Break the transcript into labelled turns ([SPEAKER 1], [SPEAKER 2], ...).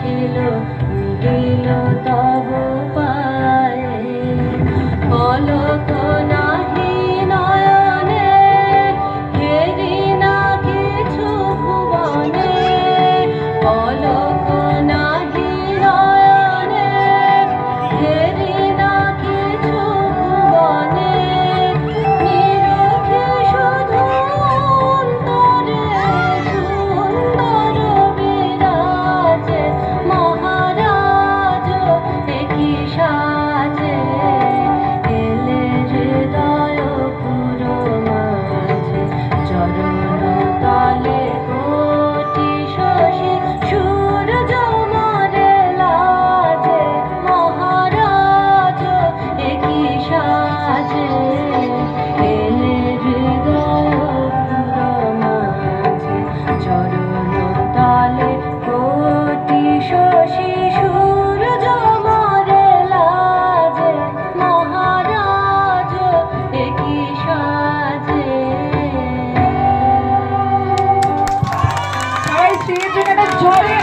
[SPEAKER 1] এলো মিলিল তব পায়ে পলক নাহি নয়নে হেরি না কিছু ভুবনে পলক নাহি নয়নে হেরি না কিছু ভুবনে নিরখে শুধু অন্তরে সুন্দর বিরাজে মহারাজ একই সাজে এলে হৃদয় পুর মাঝে চরণ তলে কোটি শশী সূর্য মরে লাজে মহারাজ একই সাজে এলে হৃদয় পুর মাঝে চরণ তলে কোটি শশী সূর্য মরে লাজে মহারাজ একই সাজে।
[SPEAKER 2] জয় শ্রী জগন্নাথ জয়।